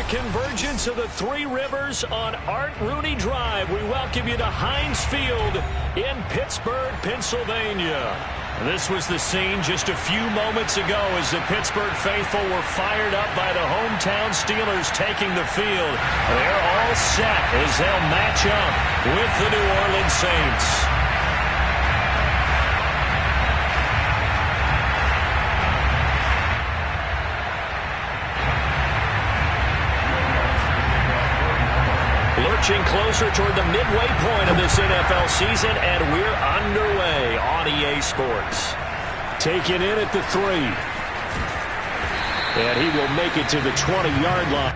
convergence of the Three Rivers on Art Rooney Drive. We welcome you to Heinz Field in Pittsburgh, Pennsylvania. This was the scene just a few moments ago as the Pittsburgh faithful were fired up by the hometown Steelers taking the field. They're all set as they'll match up with the New Orleans Saints. Lurching closer toward the midway point of this NFL season, and we're underway on EA Sports. Taken in at the 3. And he will make it to the 20-yard line.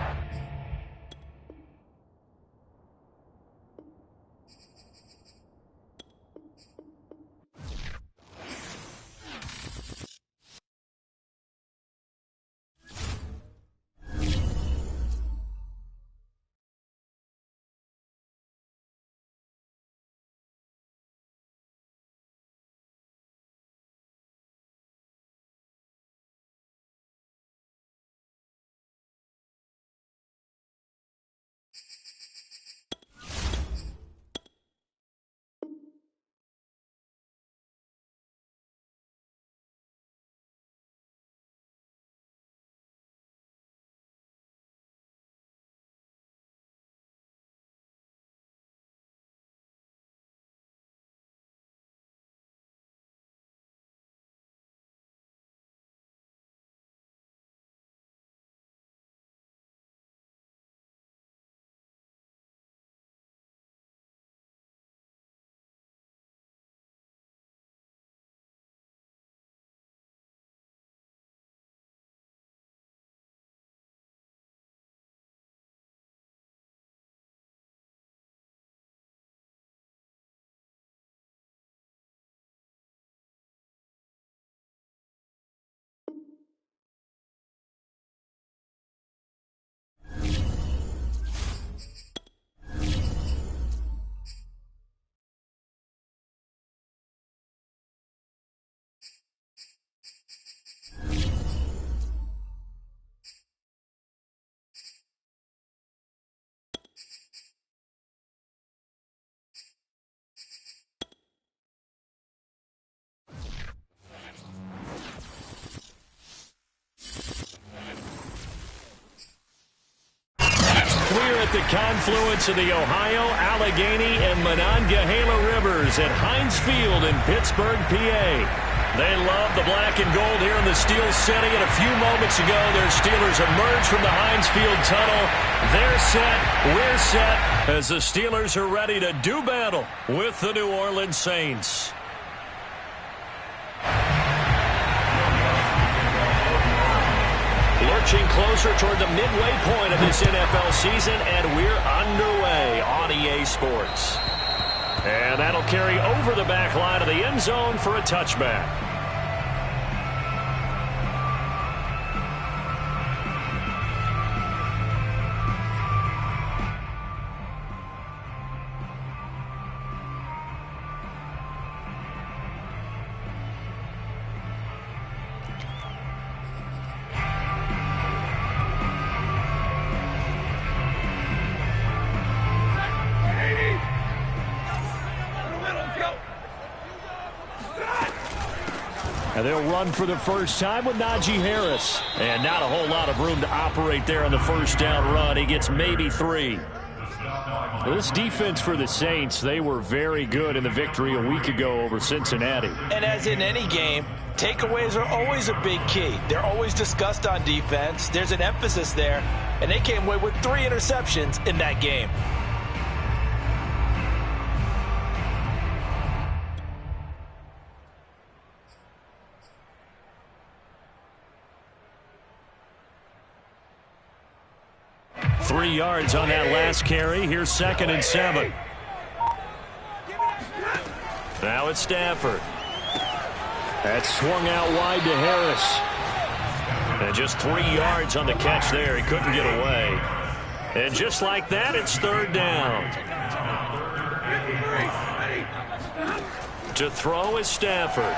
We're at the confluence of the Ohio, Allegheny, and Monongahela Rivers at Heinz Field in Pittsburgh, PA. They love the black and gold here in the Steel City, and a few moments ago, their Steelers emerged from the Heinz Field tunnel. They're set, we're set, as the Steelers are ready to do battle with the New Orleans Saints. Lurching closer toward the midway point of this NFL season, and we're underway on EA Sports. And that'll carry over the back line of the end zone for a touchback. And they'll run for the first time with Najee Harris. And not a whole lot of room to operate there on the first down run. He gets maybe 3. This defense for the Saints, they were very good in the victory a week ago over Cincinnati. And as in any game, takeaways are always a big key. They're always discussed on defense. There's an emphasis there. And they came away with 3 interceptions in that game. Three yards on that last carry. Here's 2nd and 7. Now it's Stafford. That's swung out wide to Harris. And just 3 yards on the catch there. He couldn't get away. And just like that, it's 3rd down. To throw is Stafford.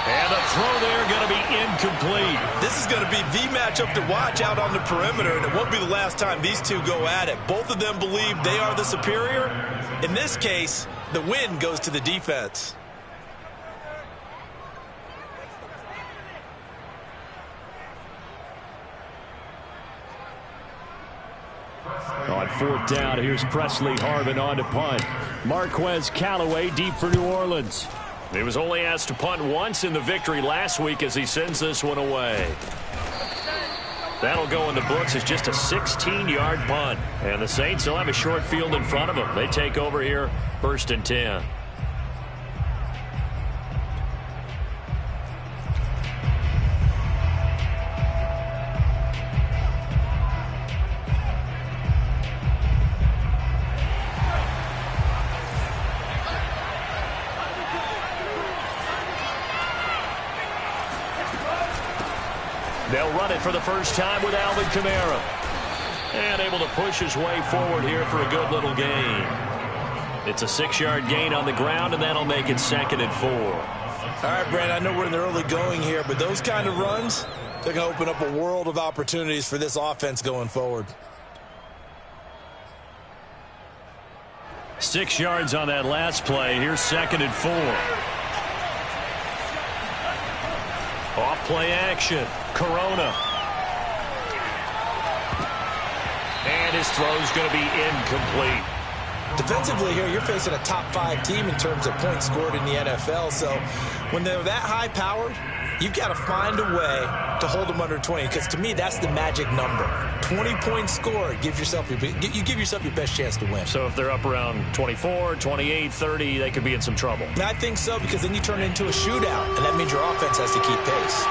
And the throw there going to be incomplete. This is going to be the matchup to watch out on the perimeter, and it won't be the last time these two go at it. Both of them believe they are the superior. In this case, the win goes to the defense. On fourth down, here's Presley Harvin on to punt. Marquez Callaway deep for New Orleans. He was only asked to punt once in the victory last week as he sends this one away. That'll go in the books as just a 16-yard punt. And the Saints will have a short field in front of them. They take over here, 1st and 10. They'll run it for the first time with Alvin Kamara. And able to push his way forward here for a good little gain. It's a 6-yard gain on the ground, and that'll make it 2nd and 4. All right, Brandon, I know we're in the early going here, but those kind of runs, they're going to open up a world of opportunities for this offense going forward. 6 yards on that last play. Here's 2nd and 4. Off play action. Corona. And his throw's going to be incomplete. Defensively here, you're facing a top 5 team in terms of points scored in the NFL. So when they're that high powered, you've got to find a way to hold them under 20. Because to me, that's the magic number. 20 points scored, you give yourself your best chance to win. So if they're up around 24, 28, 30, they could be in some trouble. And I think so, because then you turn it into a shootout, and that means your offense has to keep pace.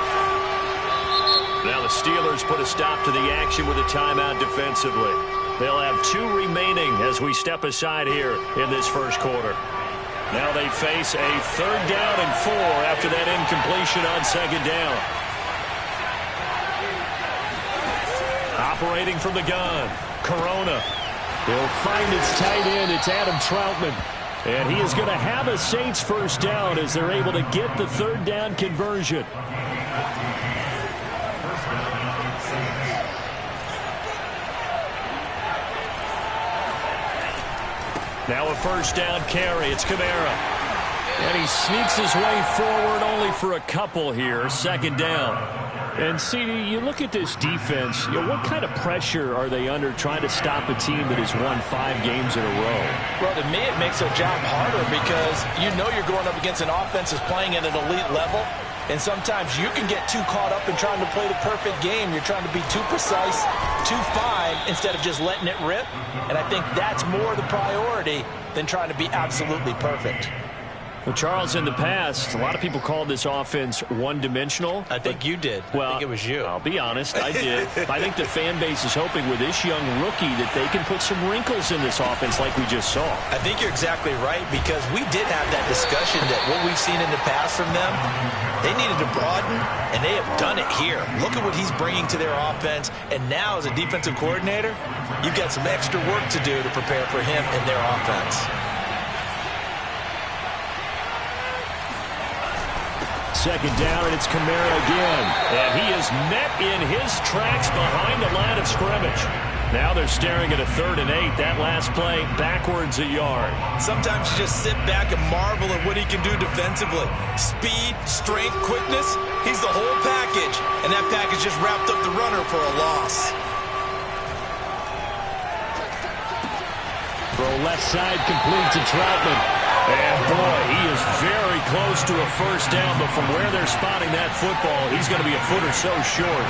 Now the Steelers put a stop to the action with a timeout defensively. They'll have 2 remaining as we step aside here in this first quarter. Now they face a 3rd down and 4 after that incompletion on 2nd down. Operating from the gun, Corona. He'll find his tight end. It's Adam Troutman. And he is going to have a Saints first down as they're able to get the 3rd down conversion. Now a first down carry. It's Kamara. And he sneaks his way forward only for a couple here. 2nd down. And, CD, you look at this defense, what kind of pressure are they under trying to stop a team that has won 5 games in a row? Well, to me, it makes their job harder because you know you're going up against an offense that's playing at an elite level. And sometimes you can get too caught up in trying to play the perfect game. You're trying to be too precise, too fine, instead of just letting it rip. And I think that's more the priority than trying to be absolutely perfect. Well, Charles, in the past, a lot of people called this offense one-dimensional. I think you did. Well, I think it was you. I'll be honest, I did. I think the fan base is hoping with this young rookie that they can put some wrinkles in this offense like we just saw. I think you're exactly right, because we did have that discussion that what we've seen in the past from them, they needed to broaden, and they have done it here. Look at what he's bringing to their offense, and now as a defensive coordinator, you've got some extra work to do to prepare for him and their offense. 2nd down, and it's Kamara again. And he is met in his tracks behind the line of scrimmage. Now they're staring at a 3rd and 8. That last play, backwards a yard. Sometimes you just sit back and marvel at what he can do defensively. Speed, strength, quickness, he's the whole package. And that package just wrapped up the runner for a loss. Throw left side complete to Troutman. And, boy, he is very close to a first down, but from where they're spotting that football, he's going to be a foot or so short.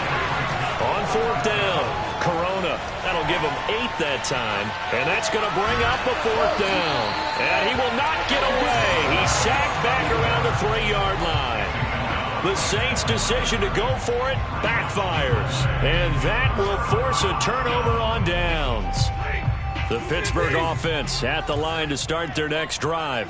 On 4th down, Corona. That'll give him 8 that time, and that's going to bring up a 4th down. And he will not get away. He's sacked back around the 3-yard line. The Saints' decision to go for it backfires, and that will force a turnover on downs. The Pittsburgh offense at the line to start their next drive.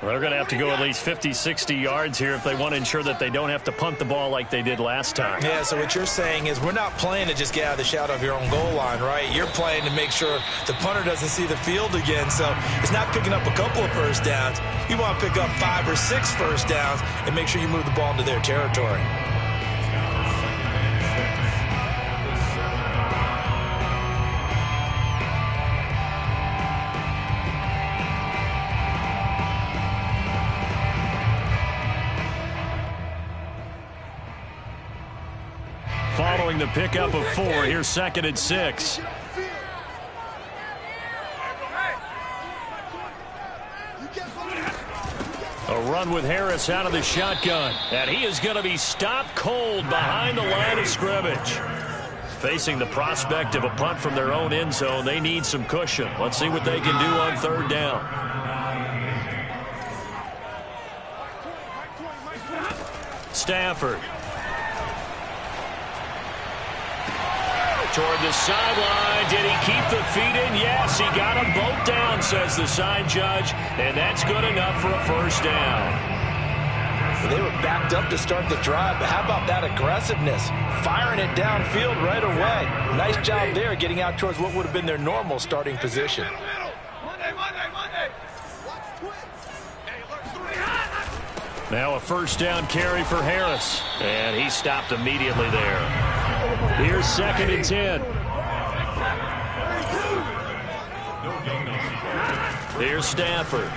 Well, they're going to have to go at least 50, 60 yards here if they want to ensure that they don't have to punt the ball like they did last time. Yeah, so what you're saying is we're not playing to just get out of the shadow of your own goal line, right? You're playing to make sure the punter doesn't see the field again. So it's not picking up a couple of first downs. You want to pick up 5 or 6 first downs and make sure you move the ball into their territory. Following the pickup of 4, here's 2nd and 6. A run with Harris out of the shotgun. And he is going to be stopped cold behind the line of scrimmage. Facing the prospect of a punt from their own end zone, they need some cushion. Let's see what they can do on 3rd down. Stafford. Toward the sideline. Did he keep the feet in? Yes, he got them both down, says the side judge. And that's good enough for a first down. They were backed up to start the drive, but how about that aggressiveness? Firing it downfield right away. Nice job there getting out towards what would have been their normal starting position. Now a first down carry for Harris. And he stopped immediately there. Here's 2nd and 10. Here's Stafford.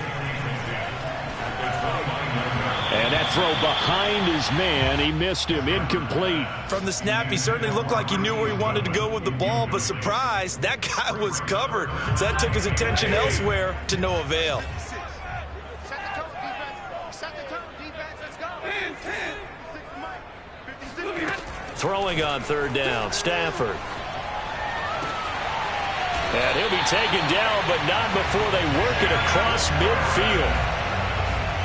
And that throw behind his man. He missed him. Incomplete. From the snap, he certainly looked like he knew where he wanted to go with the ball, but surprise, that guy was covered. So that took his attention elsewhere to no avail. Throwing on 3rd down, Stafford. And he'll be taken down, but not before they work it across midfield.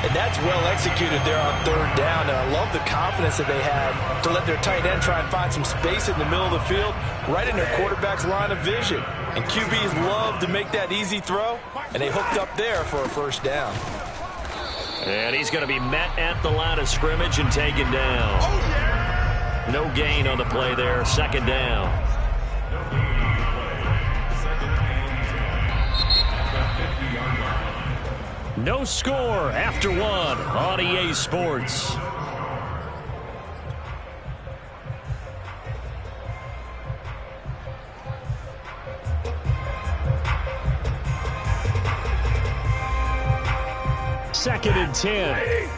And that's well executed there on 3rd down. And I love the confidence that they had to let their tight end try and find some space in the middle of the field, right in their quarterback's line of vision. And QBs love to make that easy throw, and they hooked up there for a first down. And he's going to be met at the line of scrimmage and taken down. Oh, yeah! No gain on the play there. 2nd down. No score after 1 on EA Sports. Second and 10.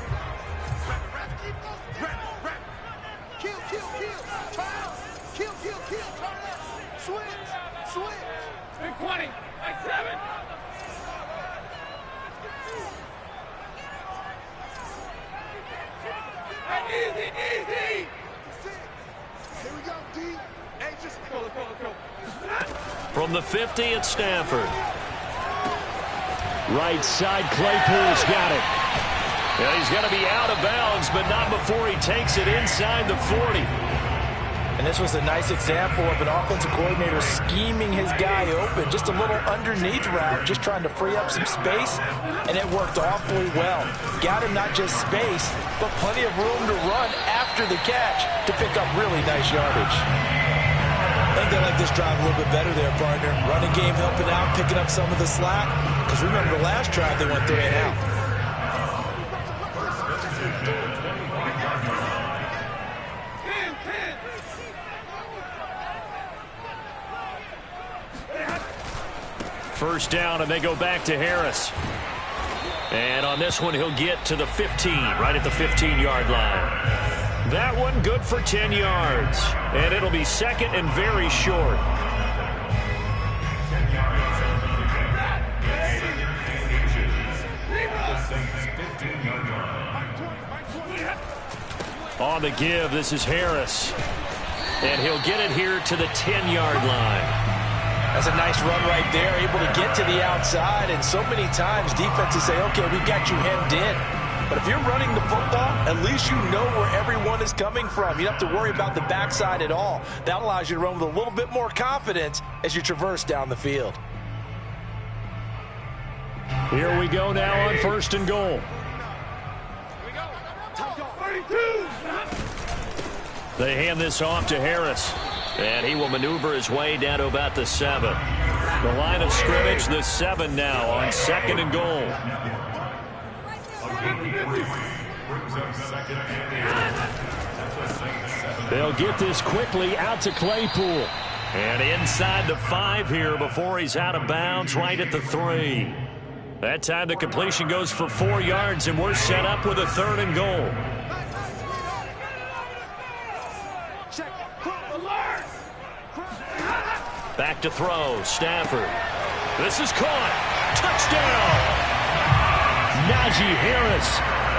From the 50 at Stafford. Right side, Claypool's got it. Yeah, he's going to be out of bounds, but not before he takes it inside the 40. And this was a nice example of an offensive coordinator scheming his guy open. Just a little underneath route, just trying to free up some space, and it worked awfully well. Got him not just space, but plenty of room to run after the catch to pick up really nice yardage. I think they like this drive a little bit better there, partner. Running game helping out, picking up some of the slack. Because remember the last drive, they went 3 and out. First down, and they go back to Harris. And on this one, he'll get to the 15, right at the 15-yard line. That one good for 10 yards. And it'll be 2nd and very short. On the give, this is Harris. And he'll get it here to the 10-yard line. That's a nice run right there, able to get to the outside. And so many times defenses say, okay, we've got you hemmed in. But if you're running the football, at least you know where everyone is coming from. You don't have to worry about the backside at all. That allows you to run with a little bit more confidence as you traverse down the field. Here we go now on 1st and goal. They hand this off to Harris. And he will maneuver his way down to about the 7. The line of scrimmage, the 7 now on 2nd and goal. They'll get this quickly out to Claypool. And inside the 5 here before he's out of bounds right at the 3. That time the completion goes for 4 yards, and we're set up with a 3rd and goal. Back to throw, Stafford. This is caught. Touchdown! Najee Harris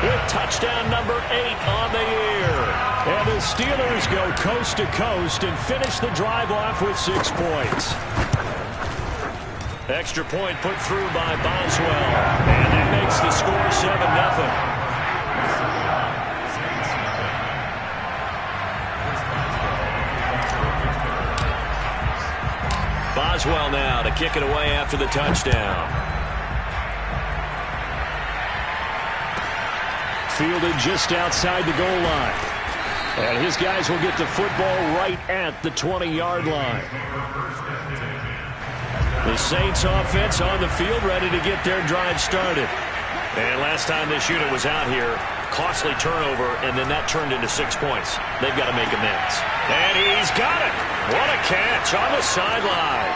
with touchdown number 8 on the year. And the Steelers go coast to coast and finish the drive off with 6 points. Extra point put through by Boswell. And that makes the score 7-0. Boswell now to kick it away after the touchdown. Fielded just outside the goal line. And his guys will get the football right at the 20-yard line. The Saints offense on the field ready to get their drive started. And last time this unit was out here, costly turnover, and then that turned into 6 points. They've got to make amends. And he's got it. What a catch on the sideline.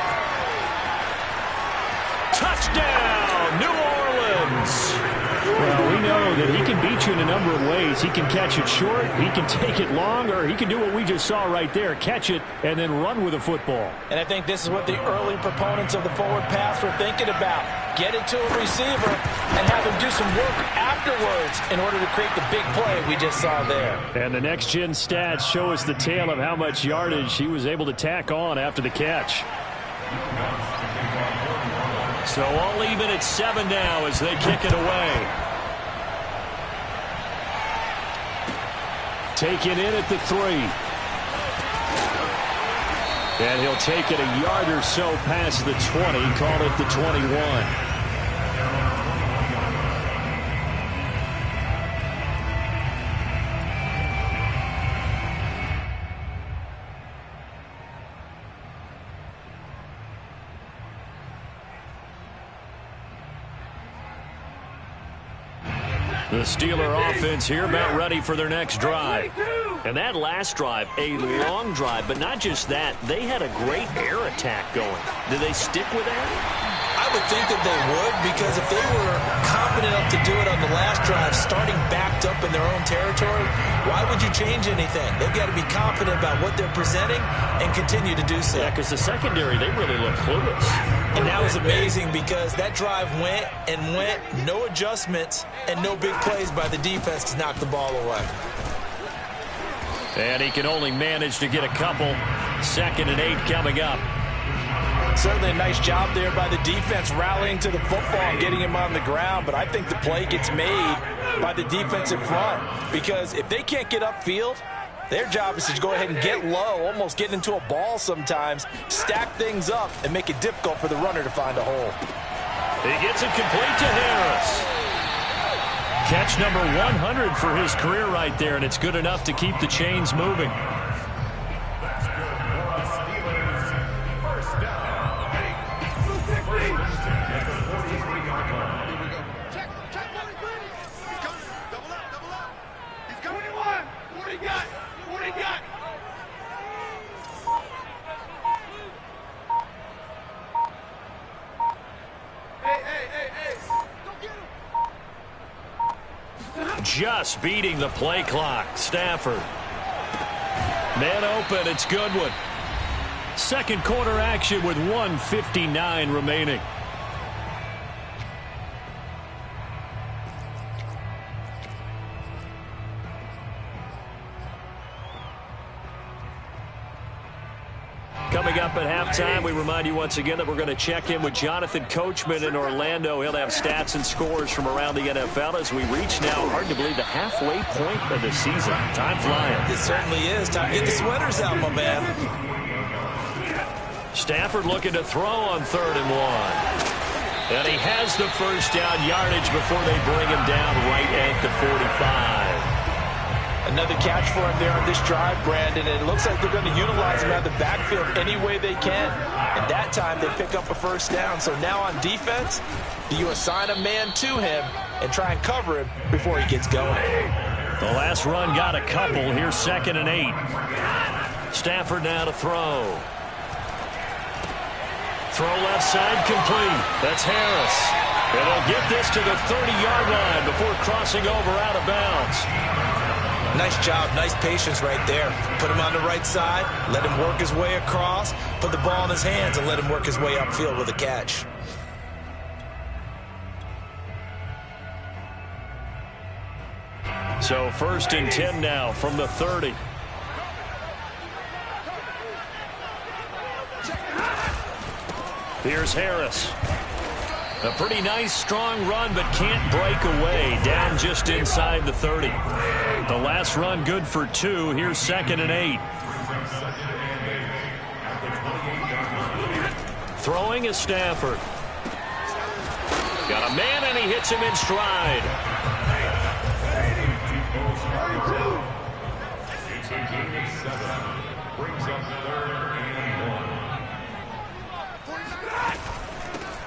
Touchdown, New Orleans. Well, we know that he can beat you in a number of ways. He can catch it short, he can take it long, or he can do what we just saw right there, catch it and then run with the football. And I think this is what the early proponents of the forward pass were thinking about. Get it to a receiver and have him do some work afterwards in order to create the big play we just saw there. And the next-gen stats show us the tale of how much yardage he was able to tack on after the catch. So all even at 7 now as they kick it away. Taken in at the 3. And he'll take it a yard or so past the 20, call it the 21. The Steeler offense here about ready for their next drive. And that last drive, a long drive, but not just that. They had a great air attack going. Do they stick with that? I would think that they would, because if they were confident enough to do it on the last drive, starting backed up in their own territory, why would you change anything? They've got to be confident about what they're presenting and continue to do so. Yeah, because the secondary, they really look clueless. And that was amazing because that drive went and went, no adjustments, and no big plays by the defense to knock the ball away. And he can only manage to get a couple. 2nd and 8 coming up. Certainly a nice job there by the defense rallying to the football and getting him on the ground, but I think the play gets made by the defensive front because if they can't get upfield, their job is to go ahead and get low, almost get into a ball sometimes, stack things up, and make it difficult for the runner to find a hole. He gets it complete to Harris. Catch number 100 for his career right there, and it's good enough to keep the chains moving. Just beating the play clock. Stafford. Man open. It's Goodwin. Second quarter action with 1:59 remaining. Coming up at halftime, we remind you once again that we're going to check in with Jonathan Coachman in Orlando. He'll have stats and scores from around the NFL as we reach now, hard to believe, the halfway point of the season. Time flying. It certainly is. Time to get the sweaters out, my man. Stafford looking to throw on 3rd and 1. And he has the first down yardage before they bring him down right at the 45. Another catch for him there on this drive, Brandon. And it looks like they're going to utilize him out of the backfield any way they can. And that time they pick up a first down. So now on defense, do you assign a man to him and try and cover him before he gets going? The last run got a couple. Here's 2nd and 8. Stafford now to throw. Throw left side complete. That's Harris. And they'll get this to the 30-yard line before crossing over out of bounds. Nice job, nice patience right there. Put him on the right side, let him work his way across, put the ball in his hands, and let him work his way upfield with a catch. So 1st and 10 now from the 30. Here's Harris. A pretty nice, strong run, but can't break away. Down just inside the 30. The last run good for 2. Here's 2nd and 8. Throwing is Stafford. Got a man, and he hits him in stride.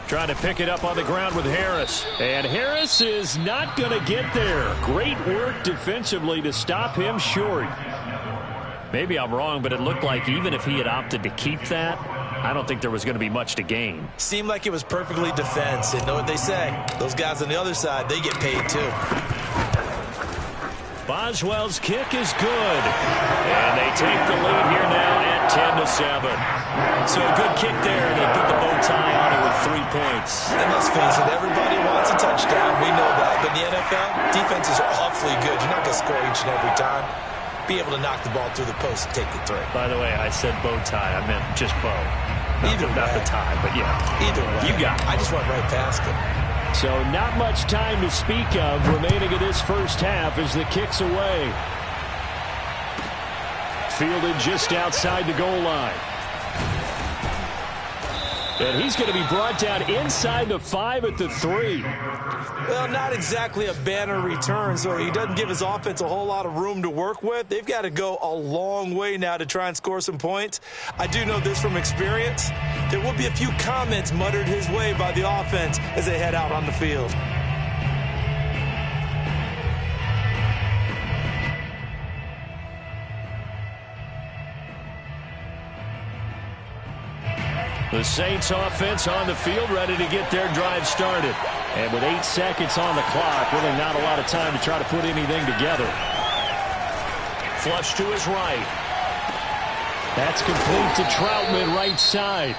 Trying to pick it up on the ground with Harris. And Harris is not going to get there. Great work defensively to stop him short. Maybe I'm wrong, but it looked like even if he had opted to keep that, I don't think there was going to be much to gain. Seemed like it was perfectly defense. And know what they say? Those guys on the other side, they get paid too. Boswell's kick is good. And they take the lead here now at 10-7. So a good kick there. They put the bow tie on it with 3 points. And let's face it, everybody wants a touchdown. We know that. But in the NFL, defenses are awfully good. You're not going to score each and every time. Be able to knock the ball through the post and take the three. By the way, I said bow tie. I meant just bow. Not the tie, but yeah. Either way. You got it. I just went right past it. So not much time to speak of remaining in this first half as the kick's away. Fielded just outside the goal line. And he's going to be brought down inside the 5 at the 3. Well, not exactly a banner return, so he doesn't give his offense a whole lot of room to work with. They've got to go a long way now to try and score some points. I do know this from experience. There will be a few comments muttered his way by the offense as they head out on the field. The Saints offense on the field, ready to get their drive started. And with 8 seconds on the clock, really not a lot of time to try to put anything together. Flush to his right. That's complete to Troutman, right side.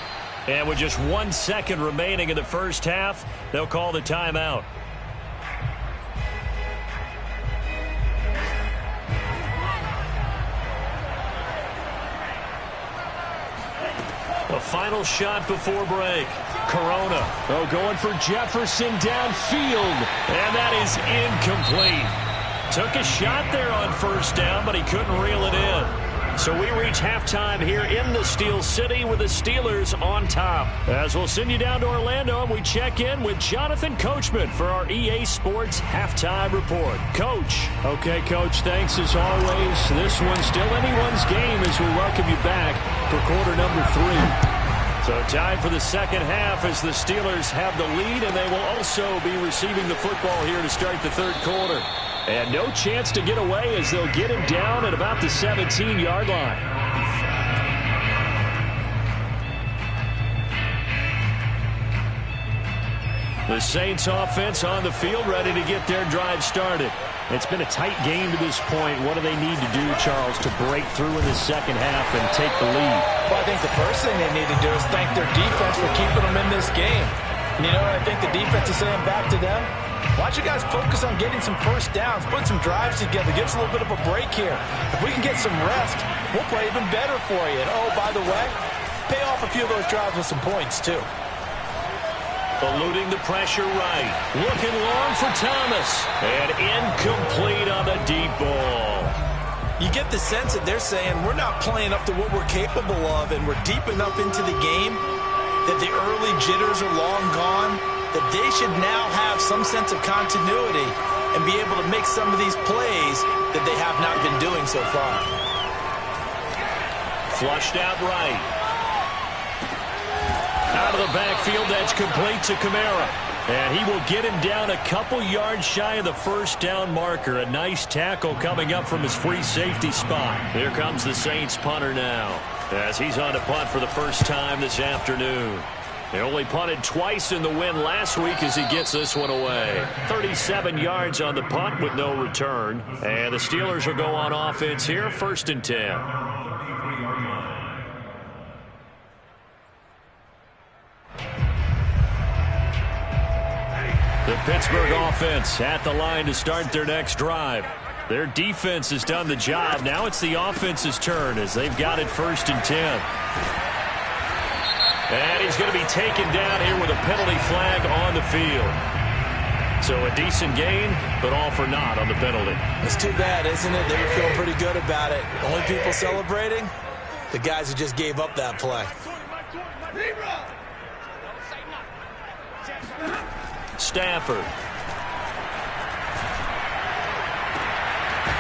And with just 1 second remaining in the first half, they'll call the timeout. The final shot before break. Corona. Oh, going for Jefferson downfield. And that is incomplete. Took a shot there on first down, but he couldn't reel it in. So we reach halftime here in the Steel City with the Steelers on top. As we'll send you down to Orlando, and we check in with Jonathan Coachman for our EA Sports Halftime Report. Coach. Okay, Coach, thanks as always. This one's still anyone's game as we welcome you back for quarter number 3. So time for the second half as the Steelers have the lead, and they will also be receiving the football here to start the third quarter. And no chance to get away as they'll get him down at about the 17-yard line. The Saints offense on the field ready to get their drive started. It's been a tight game to this point. What do they need to do, Charles, to break through in the second half and take the lead? Well, I think the first thing they need to do is thank their defense for keeping them in this game. And you know what I think the defense is saying back to them? Why don't you guys focus on getting some first downs, put some drives together, give us a little bit of a break here. If we can get some rest, we'll play even better for you. And, oh, by the way, pay off a few of those drives with some points, too. Eluding the pressure right. Looking long for Thomas. And incomplete on the deep ball. You get the sense that they're saying we're not playing up to what we're capable of, and we're deep enough into the game that the early jitters are long gone. that they should now have some sense of continuity and be able to make some of these plays that they have not been doing so far. Flushed out right. Out of the backfield, that's complete to Kamara. And he will get him down a couple yards shy of the first down marker. A nice tackle coming up from his free safety spot. Here comes the Saints punter now, as he's on to punt for the first time this afternoon. They only punted twice in the win last week as he gets this one away. 37 yards on the punt with no return. And the Steelers will go on offense here, 1st and 10. The Pittsburgh offense at the line to start their next drive. Their defense has done the job. Now it's the offense's turn as they've got it 1st and 10. And he's going to be taken down here with a penalty flag on the field. So a decent gain, but all for naught on the penalty. It's too bad, isn't it? They were feeling pretty good about it. The only people celebrating, the guys who just gave up that play. Stafford.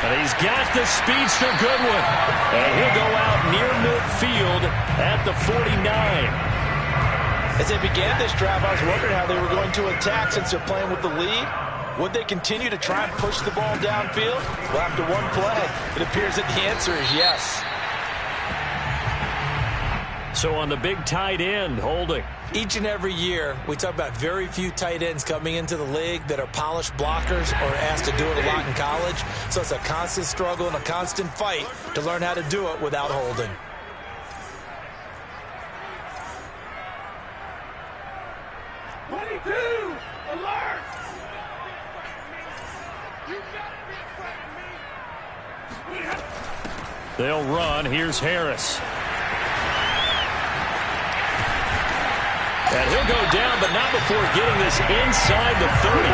And he's got the speedster Goodwin. And he'll go out near midfield at the 49. As they began this drive, I was wondering how they were going to attack since they're playing with the lead. Would they continue to try and push the ball downfield? Well, after one play, it appears that the answer is yes. So on the big tight end, holding. Each and every year, we talk about very few tight ends coming into the league that are polished blockers or asked to do it a lot in college. So it's a constant struggle and a constant fight to learn how to do it without holding. They'll run. Here's Harris. And he'll go down, but not before getting this inside the 30.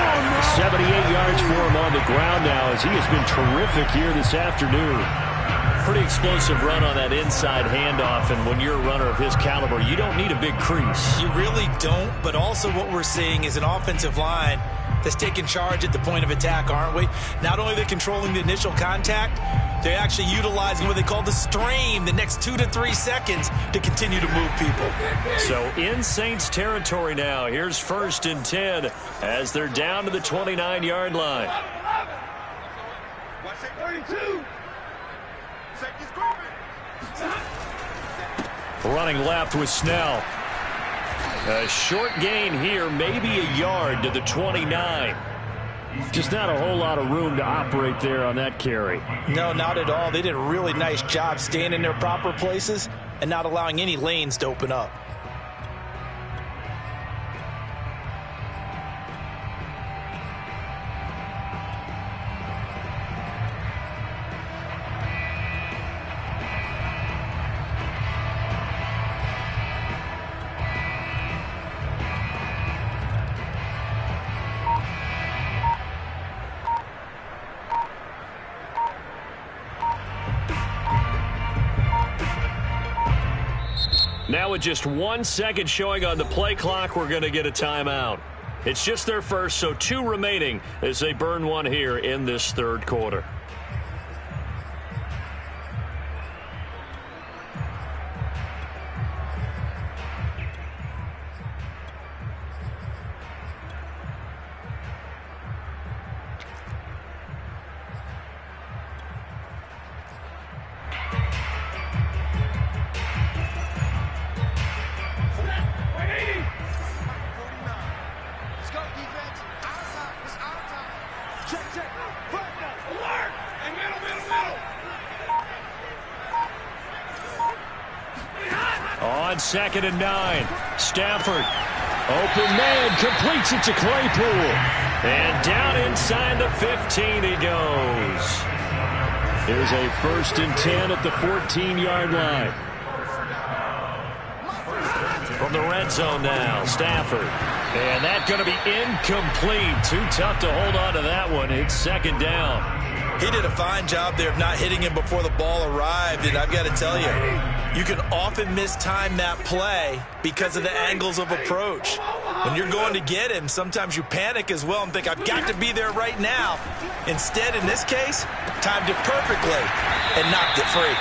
78 yards for him on the ground now as he has been terrific here this afternoon. Pretty explosive run on that inside handoff, and when you're a runner of his caliber, you don't need a big crease. You really don't, but also what we're seeing is an offensive line that's taking charge at the point of attack, aren't we? Not only are they controlling the initial contact, they're actually utilizing what they call the strain, the next 2 to 3 seconds, to continue to move people. So in Saints territory now. Here's 1st and 10 as they're down to the 29-yard line. Running left with Snell. A short gain here, maybe a yard to the 29. Just not a whole lot of room to operate there on that carry. No, not at all. They did a really nice job staying in their proper places and not allowing any lanes to open up. Now with just 1 second showing on the play clock, we're going to get a timeout. It's just their first, so 2 remaining as they burn one here in this 3rd quarter. On 2nd and 9, Stafford, open man, completes it to Claypool. And down inside the 15 he goes. Here's a 1st and 10 at the 14-yard line. From the red zone now, Stafford. And that's going to be incomplete. Too tough to hold on to that one. It's 2nd down. He did a fine job there of not hitting him before the ball arrived, and I've got to tell you, you can often mistime that play because of the angles of approach. When you're going to get him, sometimes you panic as well and think, I've got to be there right now. Instead, in this case, timed it perfectly and knocked it free.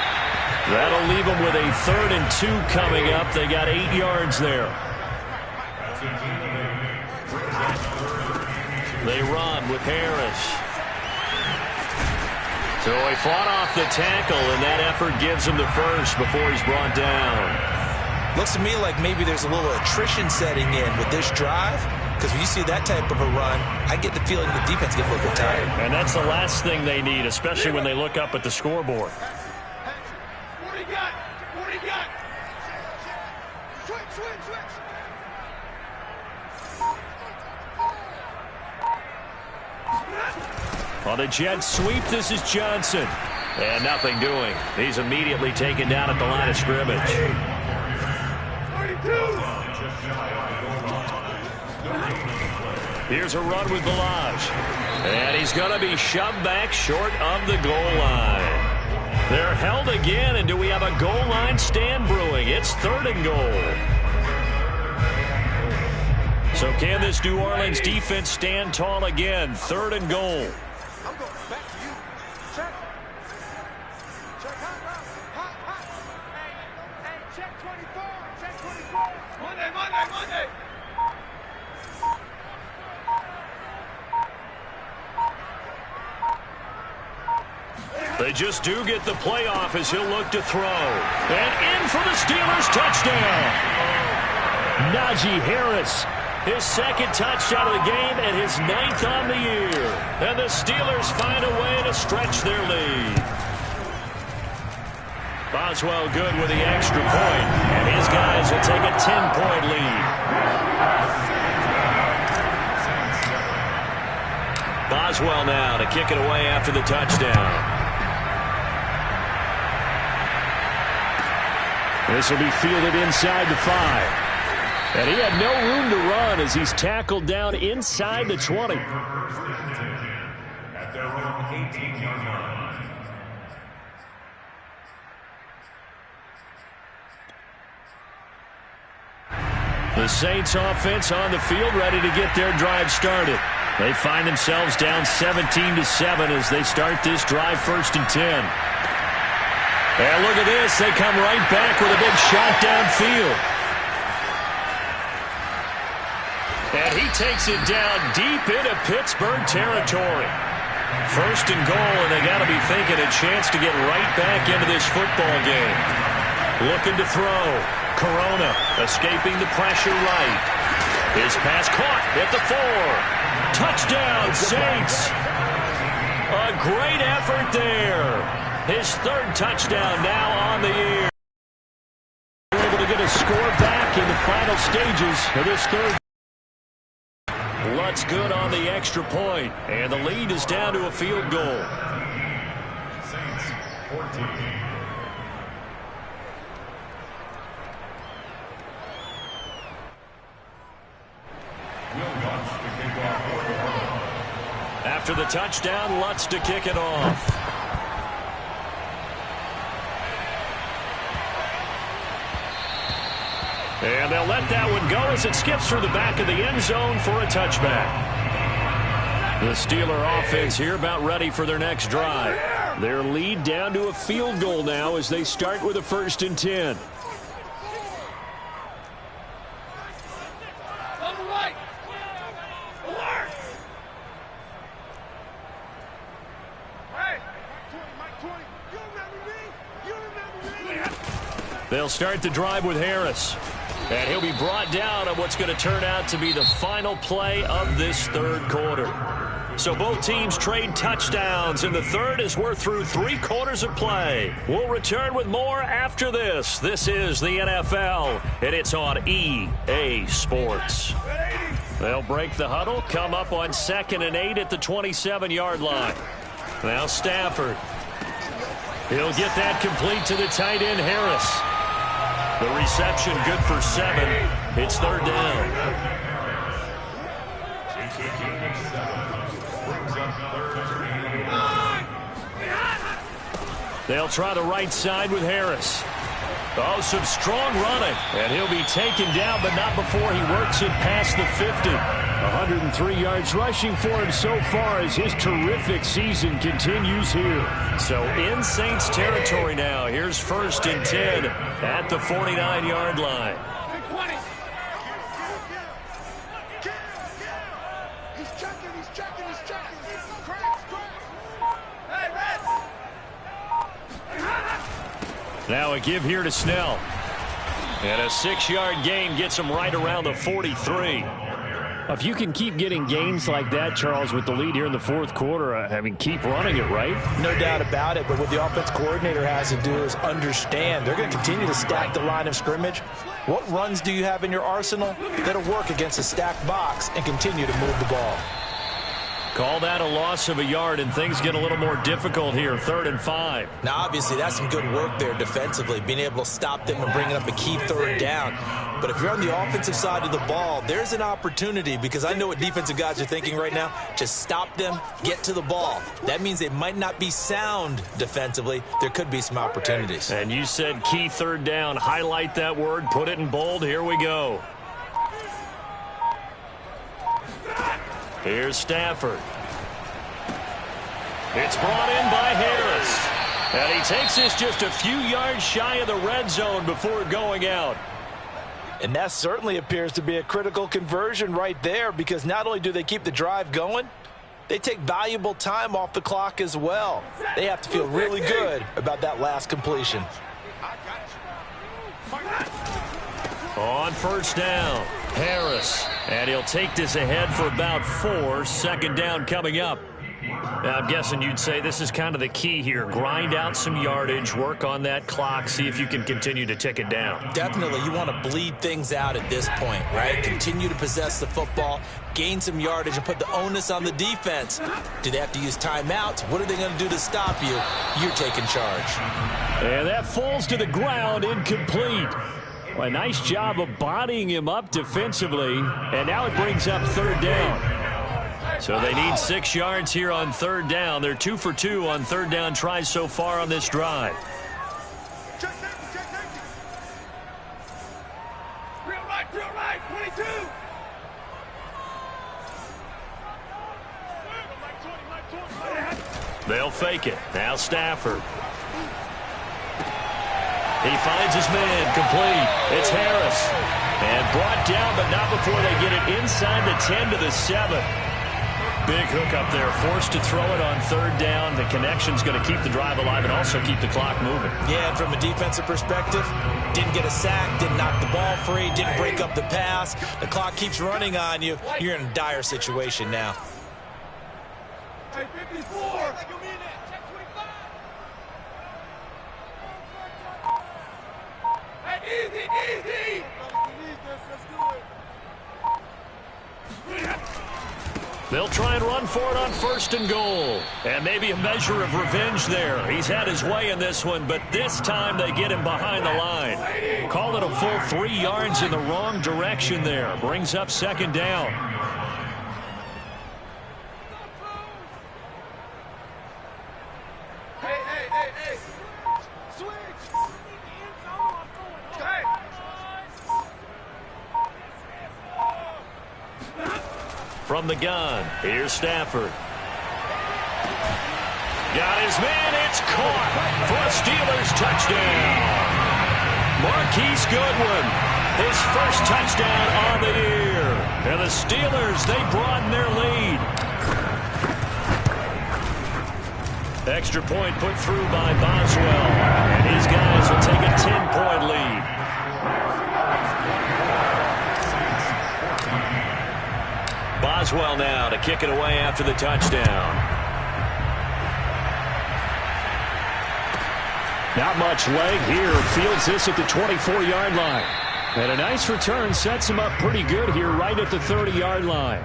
That'll leave them with a 3rd and 2 coming up. They got 8 yards there. They run with Harris. So he fought off the tackle, and that effort gives him the first before he's brought down. Looks to me like maybe there's a little attrition setting in with this drive, because when you see that type of a run, I get the feeling the defense gets a little bit tired. And that's the last thing they need, especially when they look up at the scoreboard. What do you got? What do you got? Switch. On the jet sweep, this is Johnson. And nothing doing. He's immediately taken down at the line of scrimmage. Here's a run with Balaj. And he's going to be shoved back short of the goal line. They're held again, and do we have a goal line stand brewing? It's 3rd and goal. So can this New Orleans defense stand tall again? 3rd and goal. I'm going back to you. Check. Hot. Hey, check 24. Check 24. Monday. They just do get the playoff as he'll look to throw. And in for the Steelers touchdown. Najee Harris. His 2nd touchdown of the game and his 9th on the year. And the Steelers find a way to stretch their lead. Boswell good with the extra point, and his guys will take a 10-point lead. Boswell now to kick it away after the touchdown. This will be fielded inside the 5. And he had no room to run as he's tackled down inside the 20. At their own 18-yard line. The Saints offense on the field ready to get their drive started. They find themselves down 17-7 as they start this drive 1st and 10. And look at this. They come right back with a big shot downfield. And he takes it down deep into Pittsburgh territory. 1st and goal, and they got to be thinking a chance to get right back into this football game. Looking to throw. Corona escaping the pressure right. His pass caught at the 4. Touchdown, Saints. A great effort there. His 3rd touchdown now on the year. Able to get a score back in the final stages of this 3rd. Lutz good on the extra point, and the lead is down to a field goal. Saints 14. After the touchdown, Lutz to kick it off. And they'll let that one go as it skips through the back of the end zone for a touchback. The Steeler offense here about ready for their next drive. Their lead down to a field goal now as they start with a 1st and 10. They'll start the drive with Harris. And he'll be brought down on what's going to turn out to be the final play of this 3rd quarter. So both teams trade touchdowns in the 3rd as we're through 3 quarters of play. We'll return with more after this. This is the NFL, and it's on EA Sports. They'll break the huddle, come up on 2nd and 8 at the 27-yard line. Now Stafford. He'll get that complete to the tight end, Harris. The reception good for 7. It's 3rd down. They'll try the right side with Harris. Oh, some strong running. And he'll be taken down, but not before he works it past the 50. 103 yards rushing for him so far as his terrific season continues here. So in Saints territory now. Here's 1st and 10 at the 49-yard line. Now a give here to Snell. And a 6-yard gain gets him right around the 43. If you can keep getting gains like that, Charles, with the lead here in the 4th quarter, I mean, keep running it, right? No doubt about it, but what the offense coordinator has to do is understand they're going to continue to stack the line of scrimmage. What runs do you have in your arsenal that'll work against a stacked box and continue to move the ball? Call that a loss of a yard, and things get a little more difficult here, 3rd and 5. Now, obviously, that's some good work there defensively, being able to stop them and bringing up a key 3rd down. But if you're on the offensive side of the ball, there's an opportunity, because I know what defensive guys are thinking right now. Just stop them, get to the ball. That means they might not be sound defensively. There could be some opportunities. And you said key 3rd down. Highlight that word, put it in bold. Here we go. Here's Stafford. It's brought in by Harris. And he takes this just a few yards shy of the red zone before going out. And that certainly appears to be a critical conversion right there, because not only do they keep the drive going, they take valuable time off the clock as well. They have to feel really good about that last completion. On 1st down, Harris. And he'll take this ahead for about 4. 2nd down coming up. Now, I'm guessing you'd say this is kind of the key here. Grind out some yardage, work on that clock, see if you can continue to tick it down. Definitely. You want to bleed things out at this point, right? Continue to possess the football, gain some yardage, and put the onus on the defense. Do they have to use timeouts? What are they going to do to stop you? You're taking charge. And that falls to the ground, incomplete. A nice job of bodying him up defensively, and now it brings up 3rd down. So they need 6 yards here on 3rd down. They're 2 for 2 on 3rd down tries so far on this drive. Real right, 22. They'll fake it. Now Stafford. He finds his man, complete. It's Harris. And brought down, but not before they get it inside the 10 to the 7. Big hook up there, forced to throw it on 3rd down. The connection's going to keep the drive alive and also keep the clock moving. Yeah, and from a defensive perspective, didn't get a sack, didn't knock the ball free, didn't break up the pass. The clock keeps running on you. You're in a dire situation now. Hey, 54. Easy. They'll try and run for it on 1st and goal. And maybe a measure of revenge there. He's had his way in this one, but this time they get him behind the line. Call it a full 3 yards in the wrong direction there. Brings up 2nd down. Hey. Switch. Hey. From the gun, here's Stafford. Got his man, it's caught for a Steelers touchdown. Marquise Goodwin, his first touchdown on the year. And the Steelers, they broaden their lead. Extra point put through by Boswell. And his guys will take a 10-point lead. Boswell now to kick it away after the touchdown. Not much leg here. Fields this at the 24-yard line. And a nice return sets him up pretty good here right at the 30-yard line.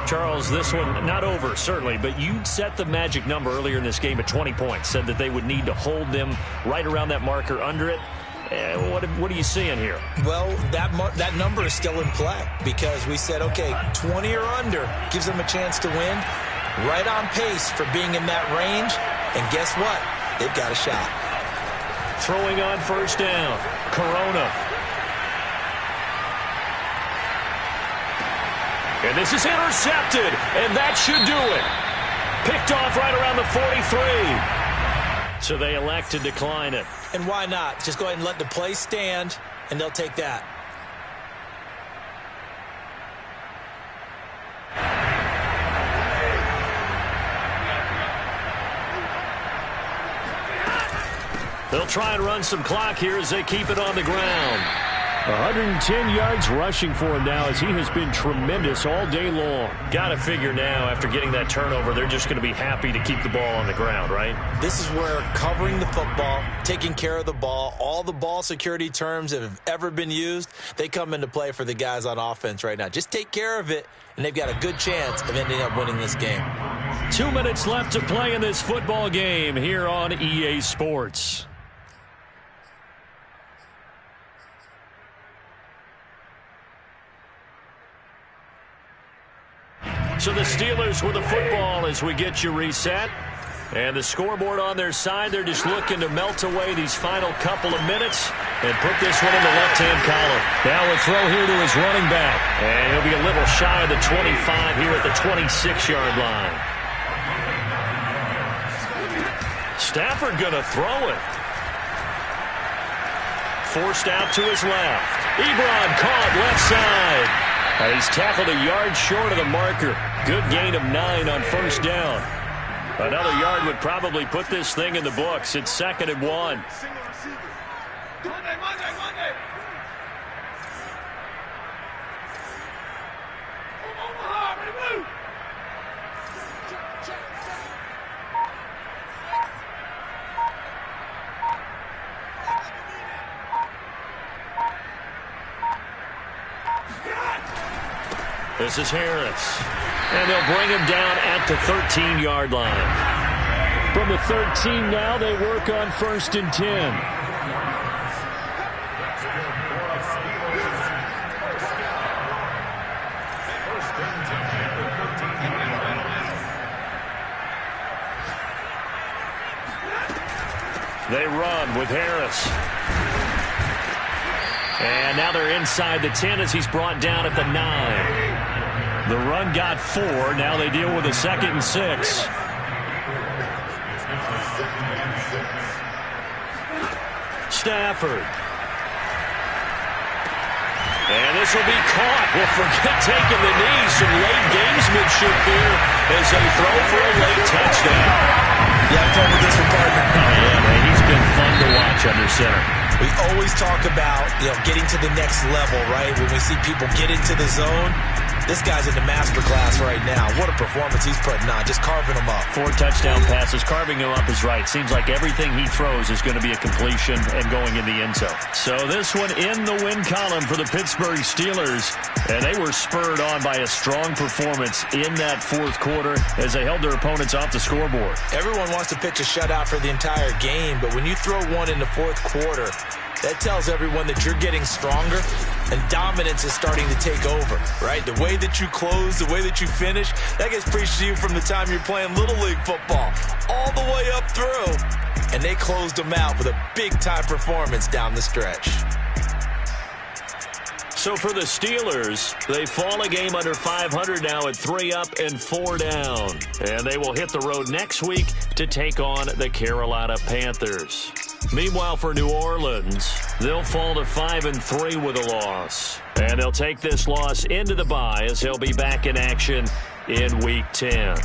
Charles, this one not over, certainly, but you set the magic number earlier in this game at 20 points. Said that they would need to hold them right around that marker under it. What are you seeing here? Well, that number is still in play because we said, okay, 20 or under gives them a chance to win. Right on pace for being in that range. And guess what? they've got a shot. Throwing on first down, Corona. And this is intercepted, and that should do it. Picked off right around the 43. So they elect to decline it. And why not? Just go ahead and let the play stand, and they'll take that. They'll try and run some clock here as they keep it on the ground. 110 yards rushing for him now as he has been tremendous all day long. Got to figure now after getting that turnover, they're just going to be happy to keep the ball on the ground, right? This is where covering the football, taking care of the ball, all the ball security terms that have ever been used, they come into play for the guys on offense right now. Just take care of it, and they've got a good chance of ending up winning this game. 2 minutes left to play in this football game here on EA Sports. So the Steelers with the football as we get you reset. And the scoreboard on their side, they're just looking to melt away these final couple of minutes and put this one in the left-hand column. Now a throw here to his running back. And he'll be a little shy of the 25 here at the 26-yard line. Stafford going to throw it. Forced out to his left. Ebron caught left side. He's tackled a yard short of the marker. Good gain of 9 on first down. Another yard would probably put this thing in the books. It's 2nd and 1. Monday. Omaha, ready to move. This is Harris. And they'll bring him down at the 13-yard line. From the 13 now, they work on 1st and 10. They run with Harris. And now they're inside the 10 as he's brought down at the 9. The run got 4. Now they deal with a 2nd and 6. Stafford. And this will be caught. Well, forget taking the knee. Some late gamesmanship here as they throw for a late touchdown. Yeah, I'm fun with this one, partner. Oh, yeah, man. He's been fun to watch under center. We always talk about, getting to the next level, right? When we see people get into the zone, this guy's in the master class right now. What a performance he's putting on, just carving them up. 4 touchdown passes. Carving him up is right. Seems like everything he throws is going to be a completion and going in the end zone. So this one in the win column for the Pittsburgh Steelers. And they were spurred on by a strong performance in that 4th quarter as they held their opponents off the scoreboard. Everyone wants to pitch a shutout for the entire game, but when you throw one in the 4th quarter, that tells everyone that you're getting stronger and dominance is starting to take over, right? The way that you close, the way that you finish, that gets preached to you from the time you're playing Little League football all the way up through. And they closed them out with a big-time performance down the stretch. So for the Steelers, they fall a game under 500 now at 3 up and 4 down. And they will hit the road next week to take on the Carolina Panthers. Meanwhile, for New Orleans, they'll fall to 5 and 3 with a loss. And they'll take this loss into the bye as they'll be back in action in Week 10.